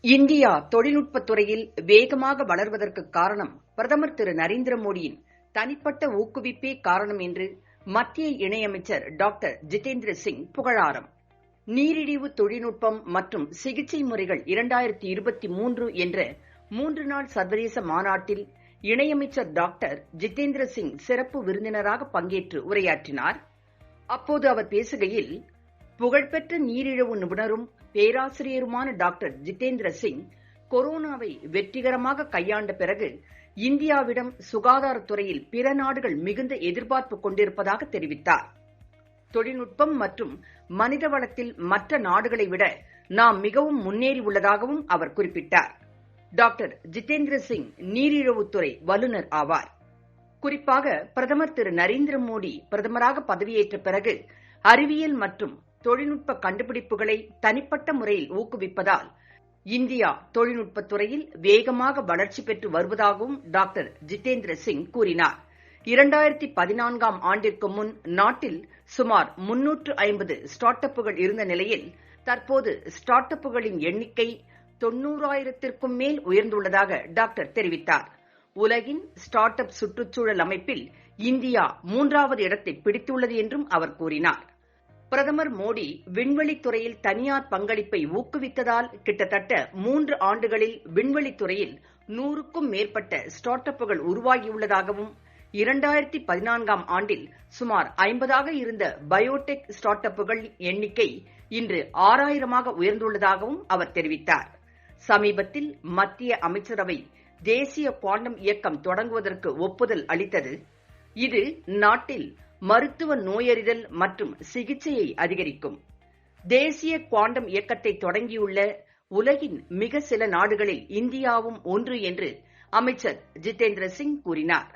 India தொழில்நுட்பத் துறையில் வேகமாக வளர்வதற்கு காரணம் பிரதமர் திரு நரேந்திர மோடியின் தனிப்பட்ட ஊக்குவிப்பே காரணம் என்று மத்திய இணையமைச்சர் டாக்டர் ஜிதேந்திர சிங் புகழாரம். நீரிழிவு தொழில்நுட்பம் மற்றும் சிகிச்சை முறைகள் 2023 என்ற 3 நாள் சர்வதேச மாநாட்டில் இணையமைச்சர் டாக்டர் ஜிதேந்திர சிங் சிறப்பு விருந்தினராக பங்கேற்று உரையாற்றினார். அப்போது அவர் பேசுகையில், புகழ்பெற்ற நீரிழிவு நிபுணரும் பேராசிரியருமான டாக்டர் ஜிதேந்திர சிங் கொரோனாவை வெற்றிகரமாக கையாண்ட பிறகு இந்தியாவிடம் சுகாதாரத்துறையில் பிற நாடுகள் மிகுந்த எதிர்பார்ப்பு கொண்டிருப்பதாக தெரிவித்தார். தொழில்நுட்பம் மற்றும் மனித வளத்தில் மற்ற நாடுகளை விட நாம் மிகவும் முன்னேறி உள்ளதாகவும் அவர் குறிப்பிட்டார். டாக்டர் ஜிதேந்திர சிங் நீரிழிவுத்துறை வல்லுநர் ஆவார். குறிப்பாக பிரதமர் திரு நரேந்திர மோடி பிரதமராக பதவியேற்ற பிறகு அறிவியல் மற்றும் தொழில்நுட்ப கண்டுபிடிப்புகளை தனிப்பட்ட முறையில் ஊக்குவிப்பதால் இந்தியா தொழில்நுட்பத் துறையில் வேகமாக வளர்ச்சி பெற்று வருவதாகவும் டாக்டர் ஜிதேந்திர சிங் கூறினார். 2014ஆம் ஆண்டிற்கு முன் நாட்டில் சுமார் 350 ஸ்டார்ட் அப்புகள் இருந்த நிலையில் தற்போது ஸ்டார்ட் அப்புகளின் எண்ணிக்கை 90,000த்திற்கும் மேல் உயர்ந்துள்ளதாக டாக்டர் தெரிவித்தார். உலகின் ஸ்டார்ட் அப் சுற்றுச்சூழல் அமைப்பில் இந்தியா 3வது இடத்தை பிடித்துள்ளது என்றும் அவர் கூறினார். பிரதமர் மோடி விண்வெளித்துறையில் தனியார் பங்களிப்பை ஊக்குவித்ததால் கிட்டத்தட்ட 3 ஆண்டுகளில் விண்வெளித்துறையில் 100க்கும் மேற்பட்ட ஸ்டார்ட் அப்புகள் உருவாகியுள்ளதாகவும் 2014ஆம் ஆண்டில் சுமார் 50ஆக இருந்த பயோடெக் ஸ்டார்ட் அப்புகள் எண்ணிக்கை இன்று 6,000ஆக உயர்ந்துள்ளதாகவும் அவர் தெரிவித்தார். சமீபத்தில் மத்திய அமைச்சரவை தேசிய குவாண்டம் இயக்கம் தொடங்குவதற்கு ஒப்புதல் அளித்தது. இது நாட்டில் மருத்துவ நோயறிதல் மற்றும் சிகிச்சையை அதிகரிக்கும். தேசிய குவாண்டம் இயக்கத்தை தொடங்கியுள்ள உலகின் மிக சில நாடுகளில் இந்தியாவும் ஒன்று என்று அமைச்சர் ஜிதேந்திர சிங் கூறினார்.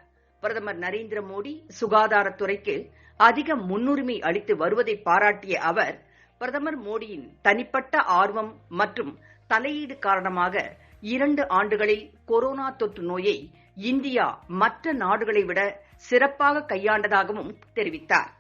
பிரதமர் நரேந்திர மோடி சுகாதாரத்துறைக்கு அதிக முன்னுரிமை அளித்து வருவதை பாராட்டிய அவர், பிரதமர் மோடியின் தனிப்பட்ட ஆர்வம் மற்றும் தலையீடு காரணமாக 2 ஆண்டுகளில் கொரோனா தொற்று நோயை இந்தியா மற்ற நாடுகளை விட சிறப்பாக கையாண்டதாகவும் தெரிவித்தார்.